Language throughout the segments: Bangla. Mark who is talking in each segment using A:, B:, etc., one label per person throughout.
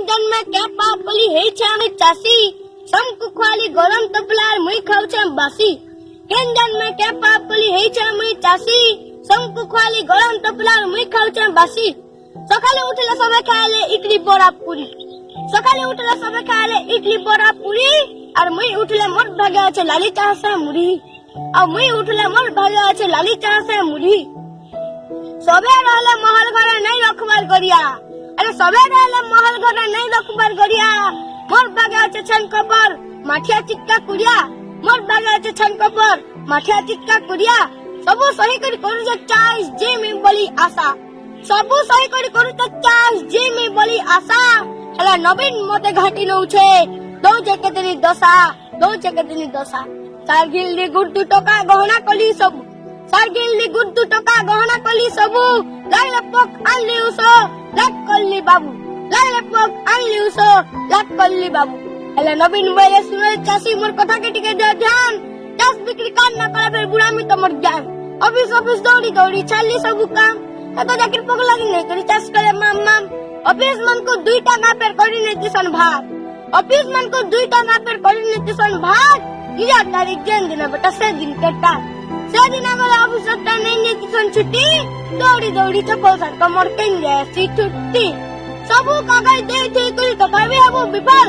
A: জন্মে কেপা বলি হেইছে আমি চাষি শঙ্কু খোয়ালি গরম তবলার মুই খাউছে বাসি কেন জন্মে কেপা বলি হেইছে আমি চাষি শঙ্কু খোয়ালি গরম তবলার মুই খাউছে বাসি সকালে উঠলে সবে খাইলে ইডলি বড়া পুরি সকালে উঠলে সবে খাইলে ইডলি বড়া পুরি আর মুই উঠলে মোর ভাগে আছে লালি চা সে মুড়ি আর মুই উঠলে মোর ভাগে আছে লালি চা সে মুড়ি সবে রহলে মহল ঘরে নাই রখবার গড়িয়া আরে সবে রহলে মহল ঘরে নাই রখবার গড়িয়া মোর ভাগে আছে ছান কপর মাঠিয়া চিক্কা কুড়িয়া মোর ভাগে আছে ছান কপর মাঠিয়া চিক্কা কুড়িয়া সবু সহি করে করুছে চাইস যে আমি বলি আশা সবু সহি করে করুছে চাইস যে আমি বলি আশা হেলা নবীন মতে ঘাটি নউছে দৌ জেকেতেনি দশা সারগিল রে গুড় টকা গহনা কলি সবু সারগিল রে গুড় টকা গহনা কলি সবু লাইলে পক আনলি উসো লাট কল্লি বাবু লাইলে পক আনলি উসো লাট কল্লি বাবু হেলা নবীন বলে শুনে চাষি মোর কথা কেটিকে দে ধ্যান চাষ বিক্রি কান না করা ফের বুড়ামি তোমার জ্ঞান অফিস দৌড়ি চালি সবু কাম এত চাকরি পক লাগি নাই করি চাষ করে মাম অফিস মান को 2 টাকা পের করি নেতিসন ভাগ অফিস মান को 2 টাকা পের করি নেতিসন ভাগ ইয়া তারিখ যেন দিন বেটা সে দিন কেটা সে দিন আমার অফিস টা নেই নেতিসন ছুটি দৌড়ি চকল সার কমর কেন যাসি ছুটি সবু কাগজ দেই দেই করি তথাপি হবো বিফল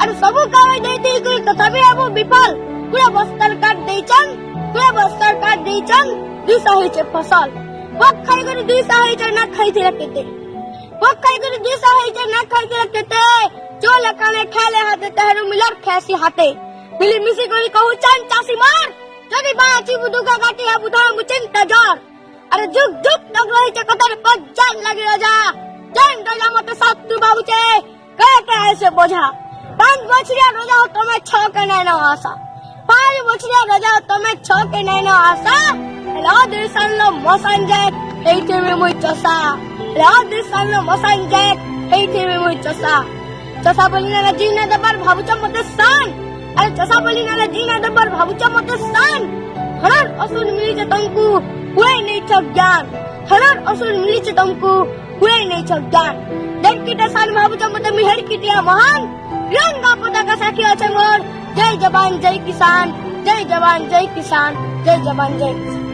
A: আর সবু কাগজ দেই দেই করি তথাপি হবো বিফল পুরা বস্তার কাট দেইছন দুইসা হইছে ফসল পক খাই করে দুইসা হইছে না খাইছিলা কেতে পক খাই করে দুইসা হইছে না খাইছিলা কেতে চলে কানে খেলে হাতে তেহরু মিলার খেসি হাতে মিলি মিশি করি কহু চান চাষি মার যদি বাঁচি বুদুকা কাটি হাবু ধরমু চিন্তা জ্বর আরে যুগ তক রহিছে কথার পজ্জান লাগি রাজা জান রাজা মতে শত্রু বাবুছে কে এসে বোঝা 5 বছরিয়া রাজা তুমি 6 কে নাই না আশা 5 বছরিয়া রাজা তুমি 6 কে নাই না আশা রাধে সাল্লাম মসানজেক এইতে মে মই চসা রাধে সাল্লাম মসানজেক এইতে মে মই চসা বলি না জিনা দবার ভাবুছ মতে সান আরে চসা বলি না জিনা দবার ভাবুছ মতে সান হরর অসুর মিলিছে তমকু হুয়ে নেই ছক জ্ঞান হরর অসুর মিলিছে তমকু হুয়ে নেই ছক জ্ঞান দেখকিটা সান ভাবুছ মতে মিহর কিটিয়া মহান রঙ্গা পতাকা সাথী আছে মোর জয় জবান জয় কিষান জয় জবান জয় কিষান জয় জবান জয় কিষান